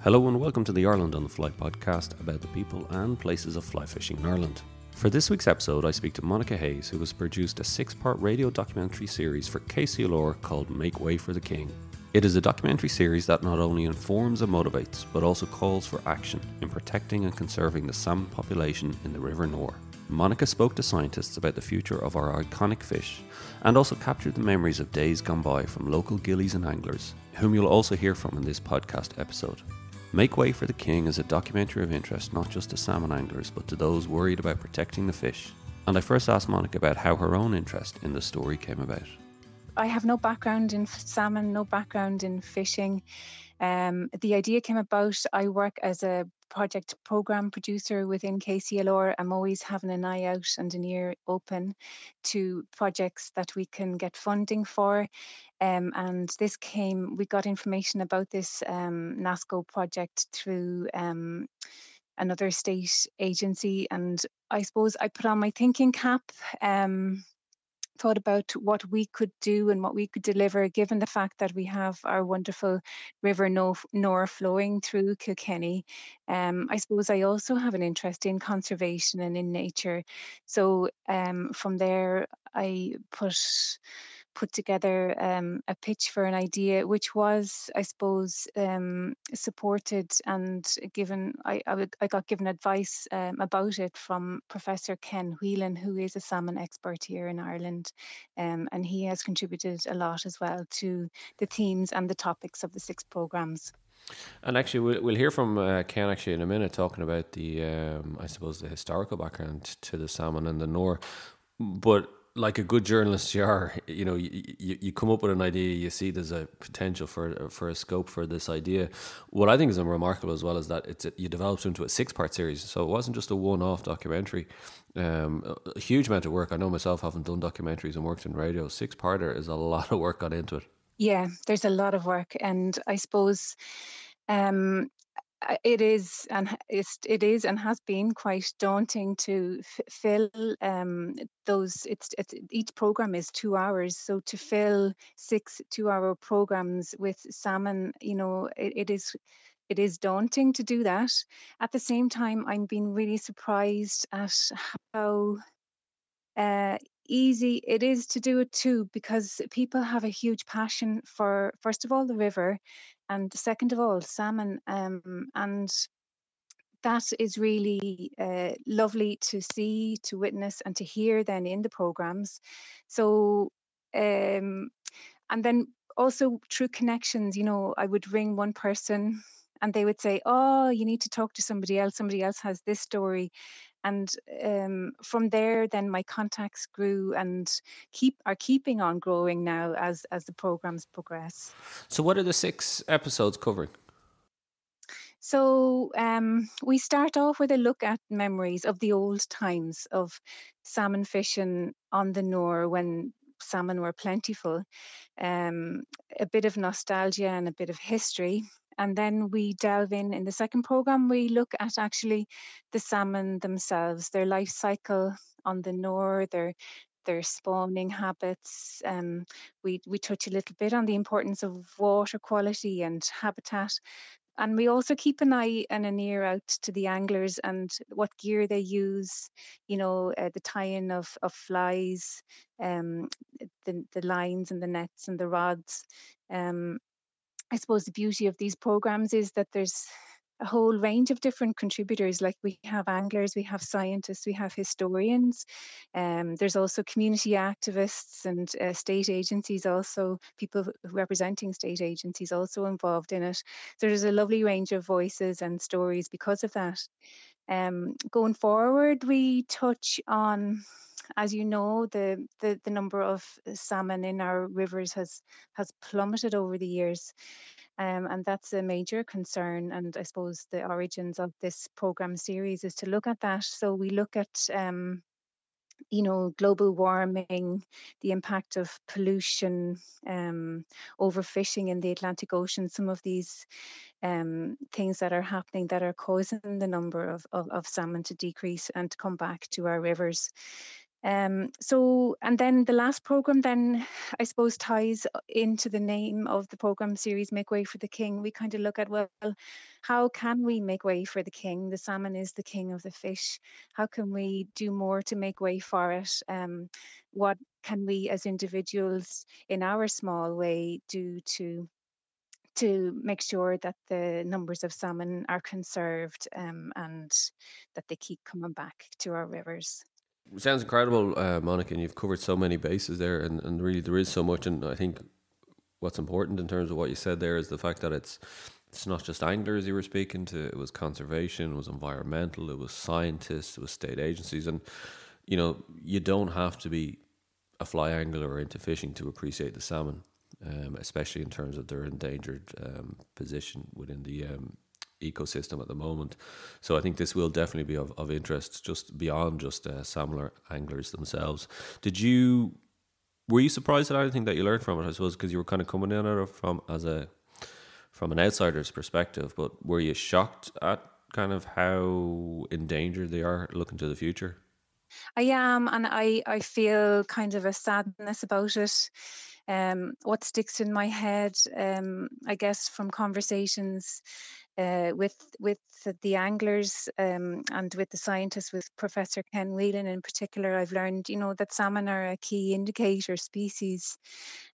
Hello and welcome to the Ireland on the Fly podcast about the people and places of fly fishing in Ireland. For this week's episode, I speak to Monica Hayes, who has produced a 6-part radio documentary series for KCLR called Make Way for the King. It is a documentary series that not only informs and motivates, but also calls for action in protecting and conserving the salmon population in the River Nore. Monica spoke to scientists about the future of our iconic fish and also captured the memories of days gone by from local ghillies and anglers, whom you'll also hear from in this podcast episode. Make Way for the King is a documentary of interest not just to salmon anglers but to those worried about protecting the fish. And I first asked Monica about how her own interest in the story came about. I have no background in salmon, no background in fishing. The idea came about, I work as a project program producer within KCLR. I'm always having an eye out and an ear open to projects that we can get funding for. And we got information about this NASCO project through another state agency. And I suppose I put on my thinking cap. Thought about what we could do and what we could deliver, given the fact that we have our wonderful River Nore flowing through Kilkenny. I suppose I also have an interest in conservation and in nature. So from there, I put together a pitch for an idea, which was, I suppose, supported and given. I got given advice about it from Professor Ken Whelan, who is a salmon expert here in Ireland, and he has contributed a lot as well to the themes and the topics of the 6 programs. And actually, we'll hear from Ken actually in a minute talking about the, I suppose, the historical background to the salmon and the Nore. But like a good journalist you are, you come up with an idea, you see there's a potential for a scope for this idea. What I think is remarkable as well is that you developed into a 6-part series, so it wasn't just a one-off documentary. A huge amount of work. I know myself, having done documentaries and worked in radio, 6-parter is a lot of work gone into it. Yeah, there's a lot of work, and I suppose um, it is and has been quite daunting to fill those. It's each program is 2 hours, so to fill 6 2-hour programs with salmon, it is daunting to do that. At the same time, I'm being really surprised at how uh, easy it is to do it too, because people have a huge passion for, first of all, the river, and second of all, salmon. And that is really lovely to see, to witness, and to hear then in the programs. So, and then also through connections, I would ring one person and they would say, "Oh, you need to talk to somebody else. Somebody else has this story." And from there, then my contacts grew and are keeping on growing now as the programs progress. So what are the 6 episodes covering? So we start off with a look at memories of the old times of salmon fishing on the Nore when salmon were plentiful, a bit of nostalgia and a bit of history. And then we delve in the second program, we look at actually the salmon themselves, their life cycle on the Nore, their spawning habits. We touch a little bit on the importance of water quality and habitat, and we also keep an eye and an ear out to the anglers and what gear they use, the tie-in of flies, um, the lines and the nets and the rods. Um, I suppose the beauty of these programs is that there's a whole range of different contributors. Like we have anglers, we have scientists, we have historians. There's also community activists and state agencies, also people representing state agencies also involved in it. So there's a lovely range of voices and stories because of that. Going forward, we touch on, as you know, the number of salmon in our rivers has plummeted over the years, and that's a major concern. And I suppose the origins of this program series is to look at that. So we look at global warming, the impact of pollution, overfishing in the Atlantic Ocean, some of these things that are happening that are causing the number of salmon to decrease and to come back to our rivers. So, and then the last program then, I suppose, ties into the name of the program series, Make Way for the King. We kind of look at, well, how can we make way for the king? The salmon is the king of the fish. How can we do more to make way for it? What can we as individuals in our small way do to make sure that the numbers of salmon are conserved, and that they keep coming back to our rivers? Sounds incredible, Monica, and you've covered so many bases there, and really there is so much. And I think what's important in terms of what you said there is the fact that it's not just anglers you were speaking to. It was conservation, it was environmental, it was scientists, it was state agencies, and you don't have to be a fly angler or into fishing to appreciate the salmon, especially in terms of their endangered position within the ecosystem at the moment. So I think this will definitely be of interest, just beyond just salmon anglers themselves. Were you surprised at anything that you learned from it? I suppose because you were kind of coming in at it from an outsider's perspective, but were you shocked at kind of how endangered they are looking to the future? I am, and I feel kind of a sadness about it. What sticks in my head, I guess, from conversations with the anglers, and with the scientists, with Professor Ken Whelan in particular, I've learned, that salmon are a key indicator species,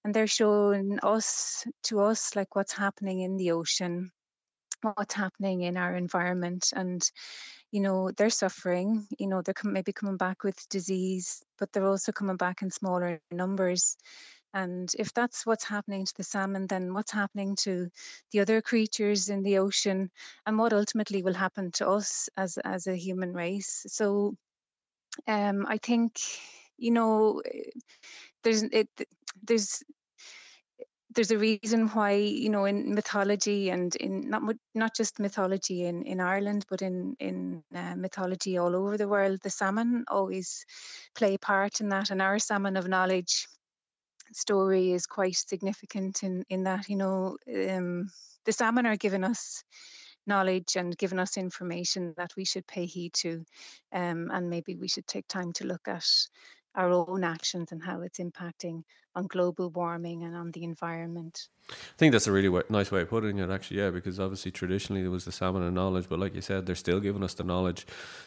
and they're showing to us like what's happening in the ocean, what's happening in our environment. And they're suffering. They're maybe coming back with disease, but they're also coming back in smaller numbers. And if that's what's happening to the salmon, then what's happening to the other creatures in the ocean, and what ultimately will happen to us as a human race? So, I think, you know there's it there's there's a reason why, in mythology, and in not just mythology in Ireland, but in mythology all over the world, the salmon always play a part in that. And our salmon of knowledge story is quite significant in that, the salmon are giving us knowledge and giving us information that we should pay heed to, and maybe we should take time to look at our own actions and how it's impacting on global warming and on the environment. I think that's a really nice way of putting it, actually, yeah, because obviously traditionally there was the salmon of knowledge, but like you said, they're still giving us the knowledge,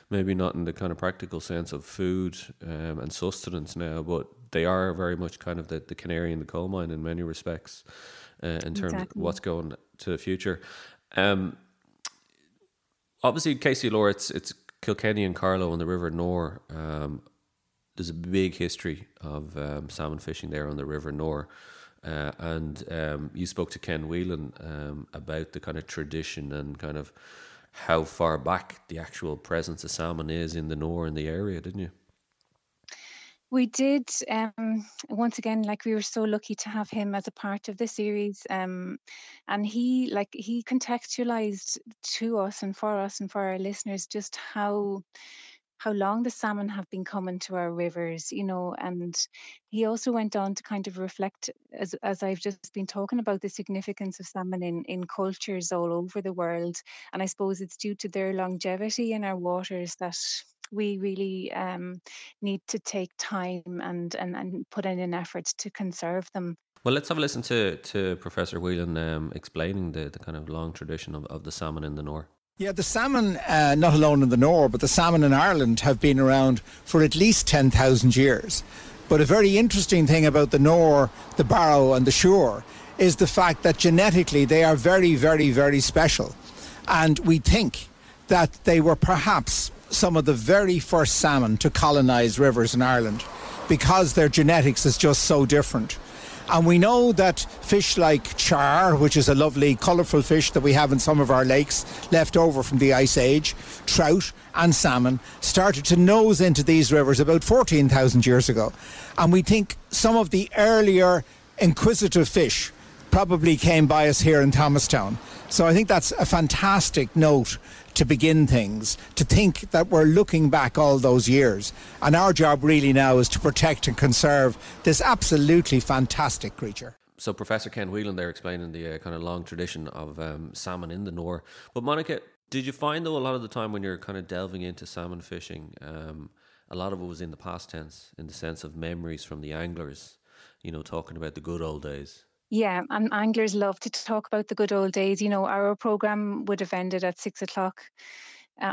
maybe not in the kind of practical sense of food and sustenance now, but they are very much kind of the canary in the coal mine in many respects, in terms of Exactly. what's going to the future. Obviously, KCLR, it's Kilkenny and Carlow on the River Nore. There's a big history of salmon fishing there on the River Nore. And you spoke to Ken Whelan about the kind of tradition and kind of how far back the actual presence of salmon is in the Nore in the area, didn't you? We did. Once again, like, we were so lucky to have him as a part of the series, and he contextualized to us and for our listeners just how long the salmon have been coming to our rivers, and he also went on to kind of reflect, as I've just been talking about, the significance of salmon in cultures all over the world. And I suppose it's due to their longevity in our waters that we really need to take time and put in an effort to conserve them. Well, let's have a listen to Professor Whelan explaining the kind of long tradition of the salmon in the Nore. Yeah, the salmon, not alone in the Nore, but the salmon in Ireland have been around for at least 10,000 years. But a very interesting thing about the Nore, the Barrow and the Suir is the fact that genetically they are very, very, very special. And we think that they were perhaps some of the very first salmon to colonise rivers in Ireland because their genetics is just so different. And we know that fish like char, which is a lovely colourful fish that we have in some of our lakes left over from the Ice Age, trout and salmon started to nose into these rivers about 14,000 years ago. And we think some of the earlier inquisitive fish probably came by us here in Thomastown. So I think that's a fantastic note to begin things, to think that we're looking back all those years. And our job really now is to protect and conserve this absolutely fantastic creature. So Professor Ken Whelan there explaining the kind of long tradition of salmon in the Nore. But Monica, did you find though a lot of the time when you're kind of delving into salmon fishing, a lot of it was in the past tense, in the sense of memories from the anglers, talking about the good old days. Yeah, and anglers love to talk about the good old days. Our program would have ended at 6 o'clock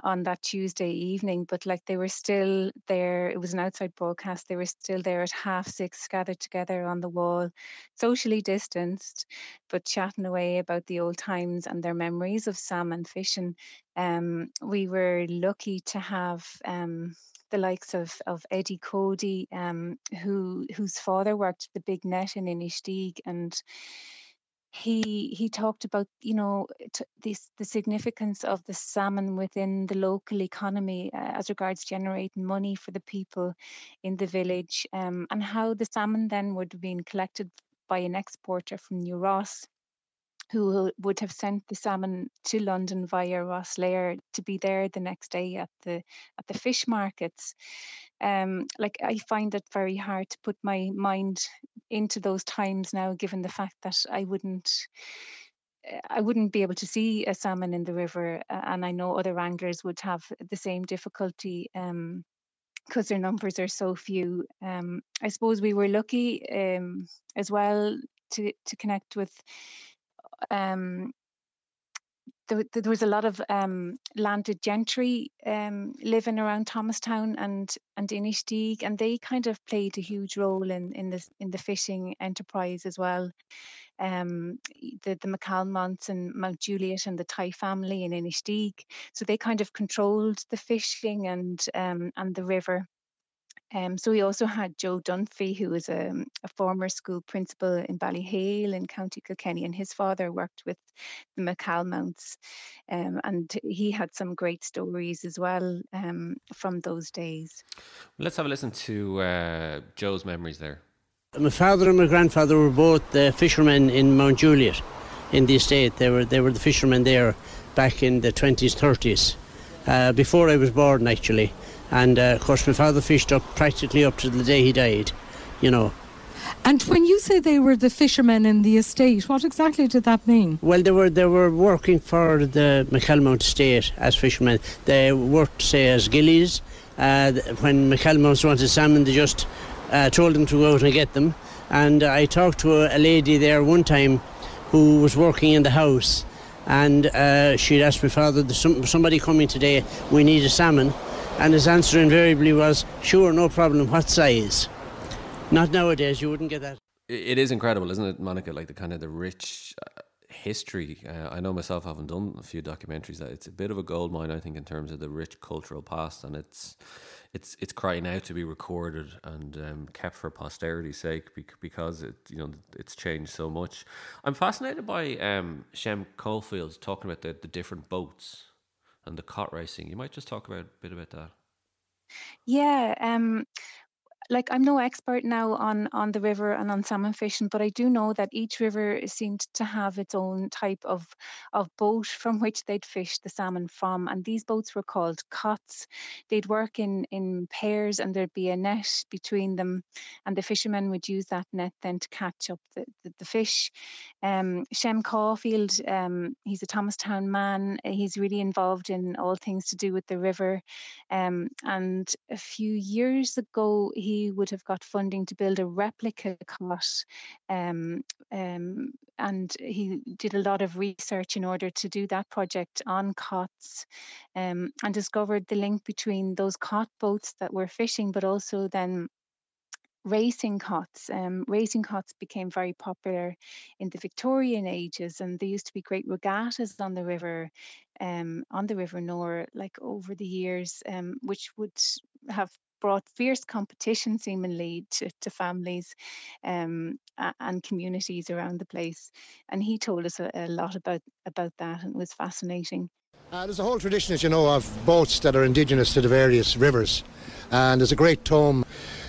on that Tuesday evening, but like they were still there. It was an outside broadcast. They were still there at 6:30, gathered together on the wall, socially distanced, but chatting away about the old times and their memories of salmon fishing. We were lucky to have the likes of Eddie Cody, whose father worked the big net in Inishtig, and he talked about the significance of the salmon within the local economy, as regards generating money for the people in the village, and how the salmon then would have been collected by an exporter from New Ross, who would have sent the salmon to London via Rosslare to be there the next day at the fish markets. Like, I find it very hard to put my mind into those times now, given the fact that I wouldn't be able to see a salmon in the river, and I know other anglers would have the same difficulty, because their numbers are so few. I suppose we were lucky, as well, to connect with. Um, there was a lot of landed gentry living around Thomastown and Inishtig, and they kind of played a huge role in the fishing enterprise as well. The McCalmonts and Mount Juliet and the Thai family in Inishtig, so they kind of controlled the fishing and the river. So we also had Joe Dunphy, who was a former school principal in Ballyhale in County Kilkenny, and his father worked with the McCalmounts, and he had some great stories as well, from those days. Let's have a listen to Joe's memories there. My father and my grandfather were both fishermen in Mount Juliet in the estate. They were the fishermen there back in the 20s, 30s, before I was born actually. And of course my father fished practically up to the day he died, And when you say they were the fishermen in the estate, what exactly did that mean? Well, they were working for the McCalmont estate as fishermen. They worked, say, as ghillies. When McCalmont's wanted salmon, they just told them to go out and get them. And I talked to a lady there one time who was working in the house, and she'd asked my father, somebody coming today, we need a salmon. And his answer invariably was, sure, no problem, what size? Not nowadays, you wouldn't get that. It is incredible, isn't it, Monica? Like the rich history. I know myself, having done a few documentaries, that it's a bit of a goldmine, I think, in terms of the rich cultural past, and it's crying out to be recorded and kept for posterity's sake, because it's changed so much. I'm fascinated by Shem Caulfield's talking about the different boats and the cot racing. You might just talk a bit about that. Yeah, like, I'm no expert now on the river and on salmon fishing, but I do know that each river seemed to have its own type of boat from which they'd fish the salmon from, and these boats were called cots. They'd work in pairs, and there'd be a net between them, and the fishermen would use that net then to catch up the fish. Shem Caulfield, he's a Thomastown man. He's really involved in all things to do with the river, and a few years ago he would have got funding to build a replica cot, and he did a lot of research in order to do that project on cots, and discovered the link between those cot boats that were fishing, but also then racing cots. Racing cots became very popular in the Victorian ages, and there used to be great regattas on the River Nore, like, over the years, which would have brought fierce competition seemingly to families, and communities around the place. And he told us a lot about that, and it was fascinating. There's a whole tradition, as you know, of boats that are indigenous to the various rivers, and there's a great tome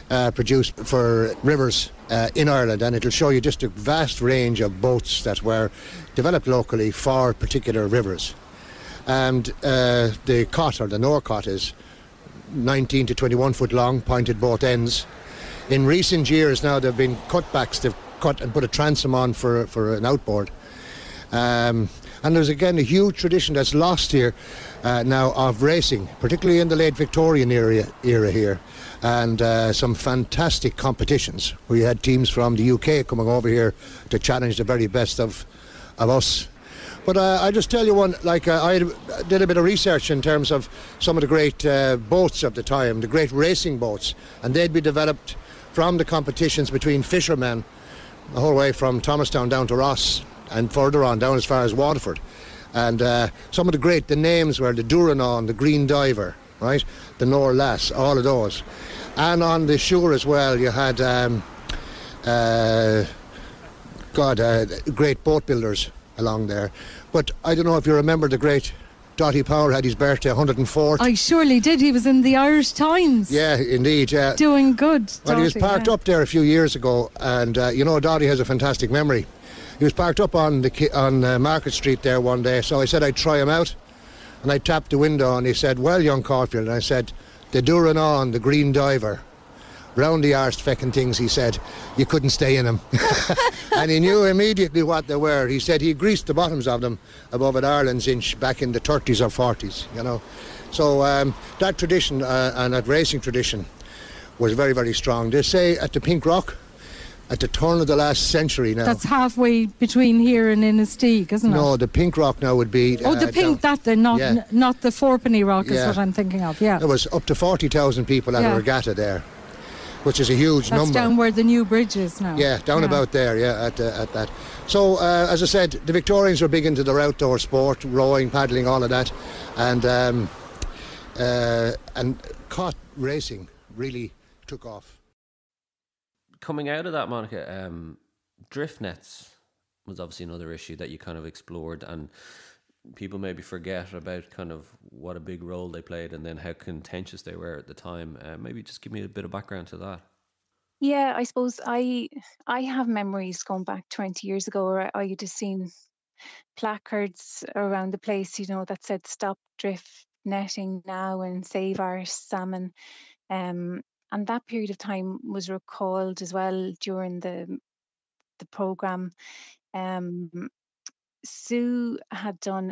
produced for rivers in Ireland, and it'll show you just a vast range of boats that were developed locally for particular rivers. And the cot, or the Nore cot, is 19 to 21 foot long, pointed both ends. In recent years now, there have been cutbacks. They've cut and put a transom on for an outboard. And there's again a huge tradition that's lost here now of racing, particularly in the late Victorian era here, and some fantastic competitions. We had teams from the UK coming over here to challenge the very best of us. But I just tell you one, like I did a bit of research in terms of some of the great boats of the time, the great racing boats, and they'd be developed from the competitions between fishermen the whole way from Thomastown down to Ross and further on down as far as Waterford. And some of the names were the Duranon, the Green Diver, right, the Nore Lass, all of those. And on the shore as well, you had great boat builders along there. But I don't know if you remember the great Dottie Power had his birthday, 104th. I surely did. He was in the Irish Times. Yeah, indeed. Doing good. Well, he was parked up there a few years ago, and Dottie has a fantastic memory. He was parked up on Market Street there one day, so I said I'd try him out, and I tapped the window, and he said, "Well, young Caulfield," and I said, "The Duranon, the Green Diver, round the arse fecking things," he said, "you couldn't stay in them." And he knew immediately what they were. He said he greased the bottoms of them above at Ireland's Inch back in the 30s or 40s, So that tradition and that racing tradition was very, very strong. They say at the Pink Rock, at the turn of the last century now. That's halfway between here and Innisteak, isn't it? No, the Pink Rock now would be... the Pink, not the Fourpenny Rock is what I'm thinking of, yeah. There was up to 40,000 people at a regatta there, which is a huge number. That's down where the new bridge is now. Yeah, down about there, at that. So, as I said, the Victorians were big into their outdoor sport, rowing, paddling, all of that. And caught racing really took off. Coming out of that, Monica, drift nets was obviously another issue that you kind of explored, and people maybe forget about kind of what a big role they played and then how contentious they were at the time. Maybe just give me a bit of background to that. Yeah, I suppose I have memories going back 20 years ago where I had seen placards around the place, that said "Stop drift netting now" and "Save our salmon." And that period of time was recalled as well during the programme. Sue had done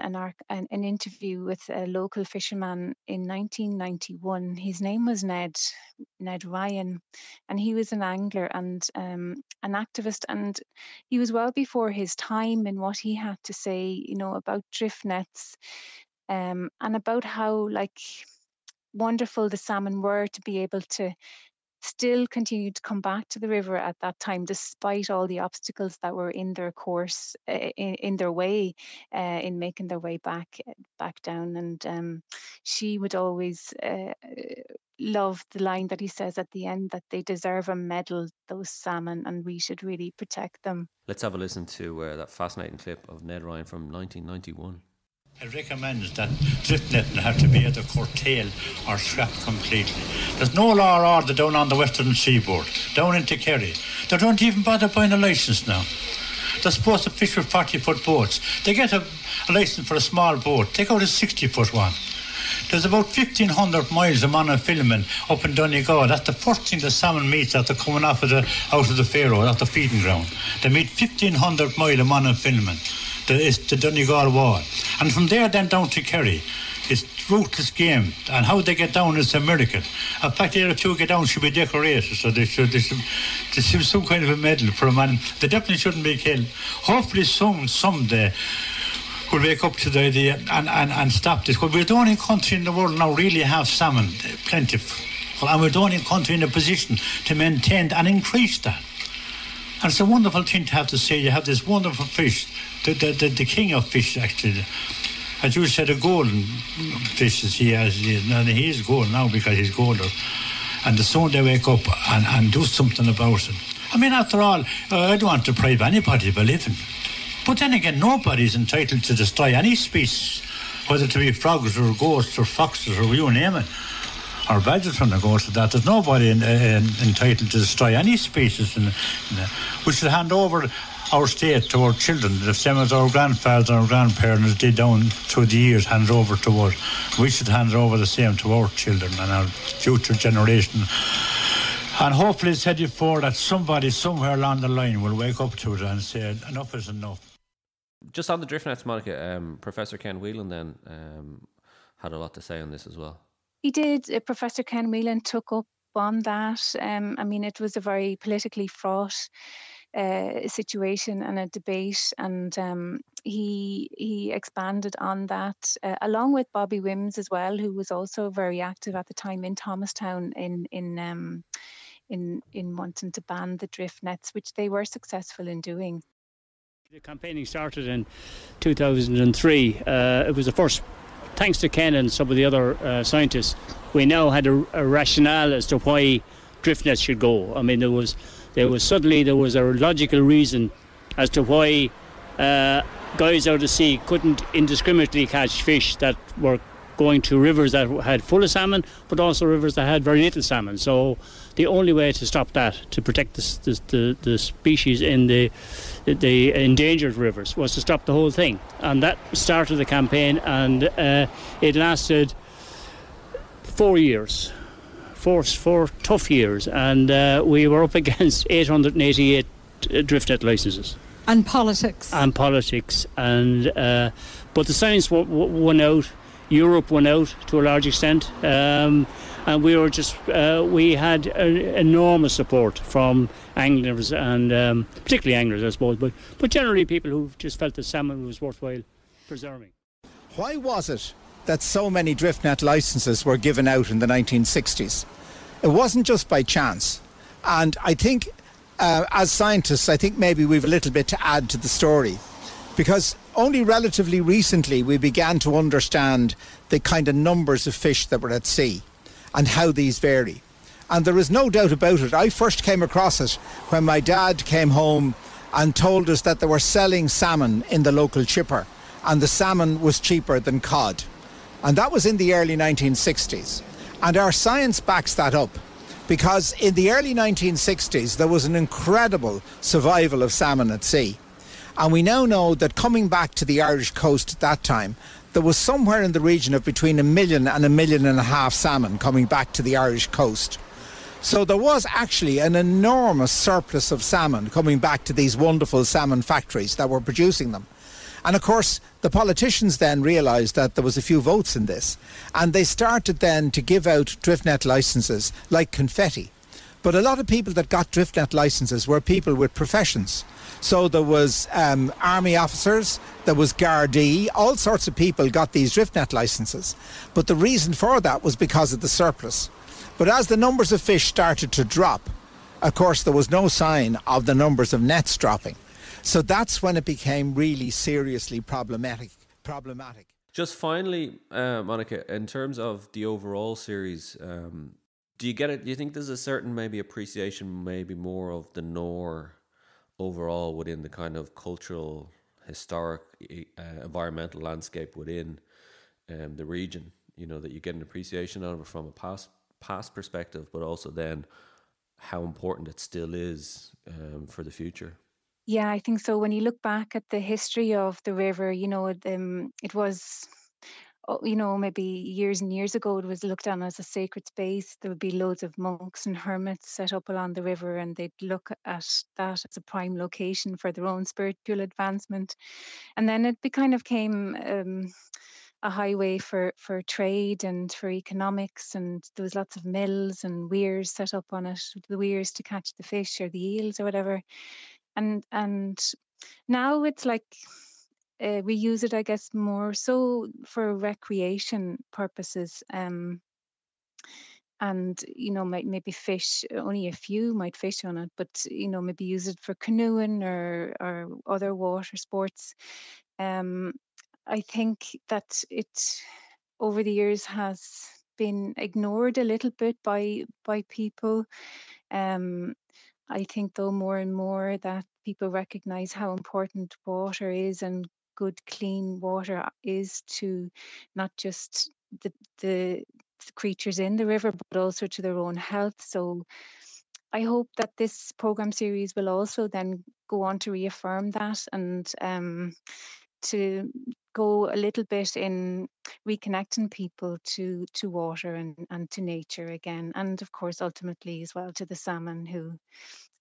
an interview with a local fisherman in 1991. His name was Ned Ryan, and he was an angler and an activist, and he was well before his time in what he had to say, about drift nets, and about how wonderful the salmon were to be able to still continue to come back to the river at that time, despite all the obstacles that were in their course, in their way, in making their way back down. And she would always love the line that he says at the end, that they deserve a medal, those salmon, and we should really protect them. Let's have a listen to that fascinating clip of Ned Ryan from 1991. I recommend that drift netting have to be either curtailed or scrapped completely. There's no law or order down on the western seaboard, down into Kerry. They don't even bother buying a licence now. They're supposed to fish with 40-foot boats. They get a licence for a small boat. Take out a 60-foot one. There's about 1,500 miles of man and filming up in Donegal. That's the first thing the salmon meets after coming out of the Faroe, out the feeding ground. They meet 1,500 miles of man and filming. It's the Donegal Wall. And from there then down to Kerry, it's ruthless game. And how they get down is a miracle. In fact, the other two get down should be decorated, so they should some kind of a medal for a man. They definitely shouldn't be killed. Hopefully someday we'll wake up to the idea and stop this. But we're the only country in the world now really have salmon, plentiful. And we're the only country in a position to maintain and increase that. And it's a wonderful thing to have to say. You have this wonderful fish, the king of fish, actually. As you said, a golden fish is he is golden now because he's golden. And the soon they wake up and do something about it. I mean, after all, I don't want to deprive anybody of a living. But then again, nobody's entitled to destroy any species, whether it be frogs or ghosts or foxes or you name it. Or badgers when they go to that. There's nobody entitled to destroy any species. We should hand over our state to our children, the same as our grandfathers and our grandparents did down through the years, hand over to us. We should hand over the same to our children and our future generation. And hopefully it's headed for that somebody somewhere along the line will wake up to it and say enough is enough. Just on the drift nets, Monica, Professor Ken Whelan then had a lot to say on this as well. He did. Professor Ken Whelan took up on that. I mean, it was a very politically fraught situation and a debate, and he expanded on that along with Bobby Wims as well, who was also very active at the time in Thomastown in wanting to ban the drift nets, which they were successful in doing. The campaigning started in 2003. It was the first, thanks to Ken and some of the other scientists, we now had a rationale as to why drift nets should go. I mean, there was a logical reason as to why guys out at sea couldn't indiscriminately catch fish that were going to rivers that had full of salmon, but also rivers that had very little salmon. So the only way to stop that, to protect the species in the endangered rivers, was to stop the whole thing. And that started the campaign, and it lasted 4 years, four tough years, and we were up against 888 drift net licenses. And politics. But the science won out. Europe won out to a large extent, and we had enormous support from anglers, and particularly anglers, I suppose, but generally people who just felt that salmon was worthwhile preserving. Why was it that so many drift net licenses were given out in the 1960s? It wasn't just by chance, and I think as scientists, I think maybe we've a little bit to add to the story, because only relatively recently we began to understand the kind of numbers of fish that were at sea and how these vary. And there is no doubt about it. I first came across it when my dad came home and told us that they were selling salmon in the local chipper, and the salmon was cheaper than cod. And that was in the early 1960s. And our science backs that up, because in the early 1960s there was an incredible survival of salmon at sea. And we now know that coming back to the Irish coast at that time, there was somewhere in the region of between 1 million and 1.5 million salmon coming back to the Irish coast. So there was actually an enormous surplus of salmon coming back to these wonderful salmon factories that were producing them. And of course, the politicians then realised that there was a few votes in this, and they started then to give out drift net licences like confetti. But a lot of people that got drift net licences were people with professions. So there was army officers, there was Gardaí, all sorts of people got these drift net licences. But the reason for that was because of the surplus. But as the numbers of fish started to drop, of course there was no sign of the numbers of nets dropping. So that's when it became really seriously problematic. Just finally, Monica, in terms of the overall series, do you get it? Do you think there's a certain maybe appreciation, maybe more of the Nore overall within the kind of cultural, historic, environmental landscape within the region? You know, that you get an appreciation of it from a past perspective, but also then how important it still is for the future. Yeah, I think so. When you look back at the history of the river, you know, it was, you know, maybe years and years ago, it was looked on as a sacred space. There would be loads of monks and hermits set up along the river, and they'd look at that as a prime location for their own spiritual advancement. And then it kind of came a highway for trade and for economics, and there was lots of mills and weirs set up on it, the weirs to catch the fish or the eels or whatever. And now it's like we use it, I guess, more so for recreation purposes. And you know, maybe fish, only a few might fish on it, but you know, maybe use it for canoeing or other water sports. I think that it over the years has been ignored a little bit by people. I think, though, more and more that people recognize how important water is, and good, clean water is to not just the creatures in the river, but also to their own health. So I hope that this program series will also then go on to reaffirm that, and to go a little bit in reconnecting people to water and to nature again, and of course ultimately as well to the salmon, who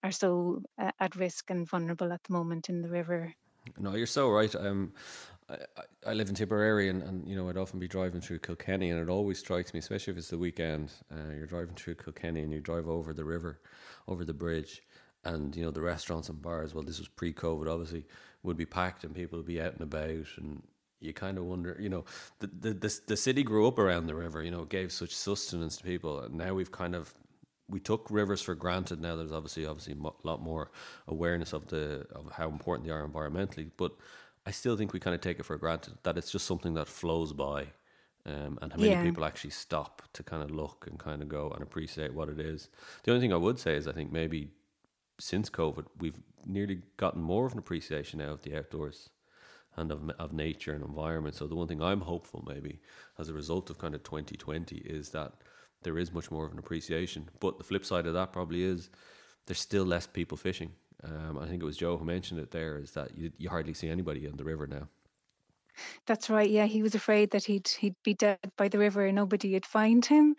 are so at risk and vulnerable at the moment in the river. No, you're so right. I live in Tipperary, and I'd often be driving through Kilkenny, and it always strikes me, especially if it's the weekend, you're driving through Kilkenny and you drive over the river, over the bridge, and the restaurants and bars, well, this was pre-COVID obviously, would be packed and people would be out and about, and you kind of wonder, the city grew up around the river, it gave such sustenance to people, and now we took rivers for granted. Now there's obviously a lot more awareness of how important they are environmentally, but I still think we kind of take it for granted that it's just something that flows by, and how many people actually stop to kind of look and kind of go and appreciate what it is. The only thing I would say is I think maybe since COVID, we've nearly gotten more of an appreciation now of the outdoors and of nature and environment. So the one thing I'm hopeful maybe as a result of kind of 2020 is that there is much more of an appreciation. But the flip side of that probably is there's still less people fishing. I think it was Joe who mentioned it there, is that you hardly see anybody on the river now. That's right. Yeah, he was afraid that he'd be dead by the river and nobody would find him,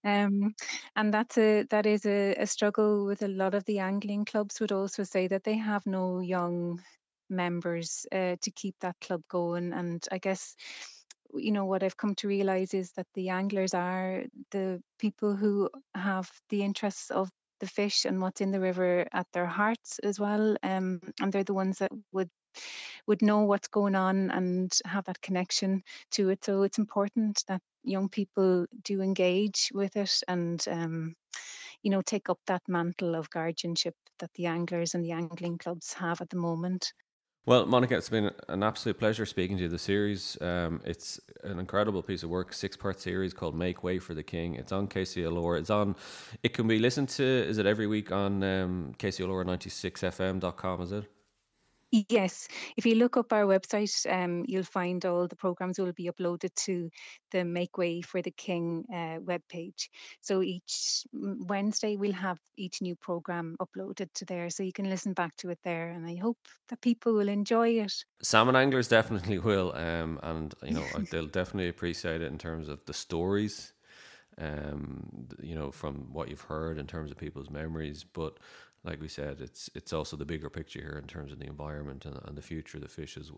and that is a struggle with a lot of the angling clubs. Would also say that they have no young members to keep that club going. And I guess what I've come to realize is that the anglers are the people who have the interests of the fish and what's in the river at their hearts as well, and they're the ones that would know what's going on and have that connection to it. So it's important that young people do engage with it and take up that mantle of guardianship that the anglers and the angling clubs have at the moment. Well, Monica, it's been an absolute pleasure speaking to you. The series, it's an incredible piece of work, 6-part series called Make Way for the King. It's on KCLR. It can be listened to, is it every week on KCLR96fm.com, is it? Yes, if you look up our website, you'll find all the programs will be uploaded to the Make Way for the King webpage. So each Wednesday we'll have each new program uploaded to there, so you can listen back to it there. And I hope that people will enjoy it. Salmon anglers definitely will, and they'll definitely appreciate it in terms of the stories, from what you've heard in terms of people's memories, but. Like we said, it's also the bigger picture here in terms of the environment and the future of the fish is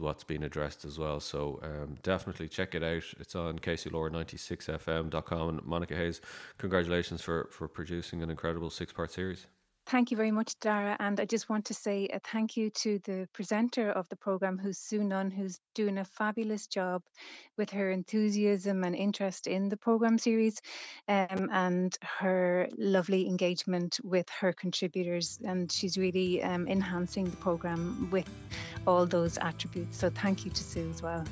what's being addressed as well. So definitely check it out. It's on KCLR96fm.com. And Monica Hayes, congratulations for producing an incredible 6-part series. Thank you very much, Dara. And I just want to say a thank you to the presenter of the programme, who's Sue Nunn, who's doing a fabulous job with her enthusiasm and interest in the programme series, and her lovely engagement with her contributors. And she's really enhancing the programme with all those attributes. So thank you to Sue as well.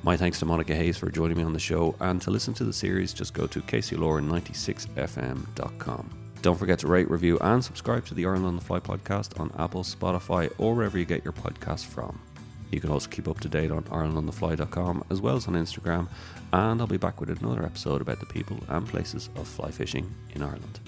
My thanks to Monica Hayes for joining me on the show. And to listen to the series, just go to KCLR96fm.com. Don't forget to rate, review and subscribe to the Ireland on the Fly podcast on Apple, Spotify or wherever you get your podcasts from. You can also keep up to date on IrelandOnTheFly.com as well as on Instagram, and I'll be back with another episode about the people and places of fly fishing in Ireland.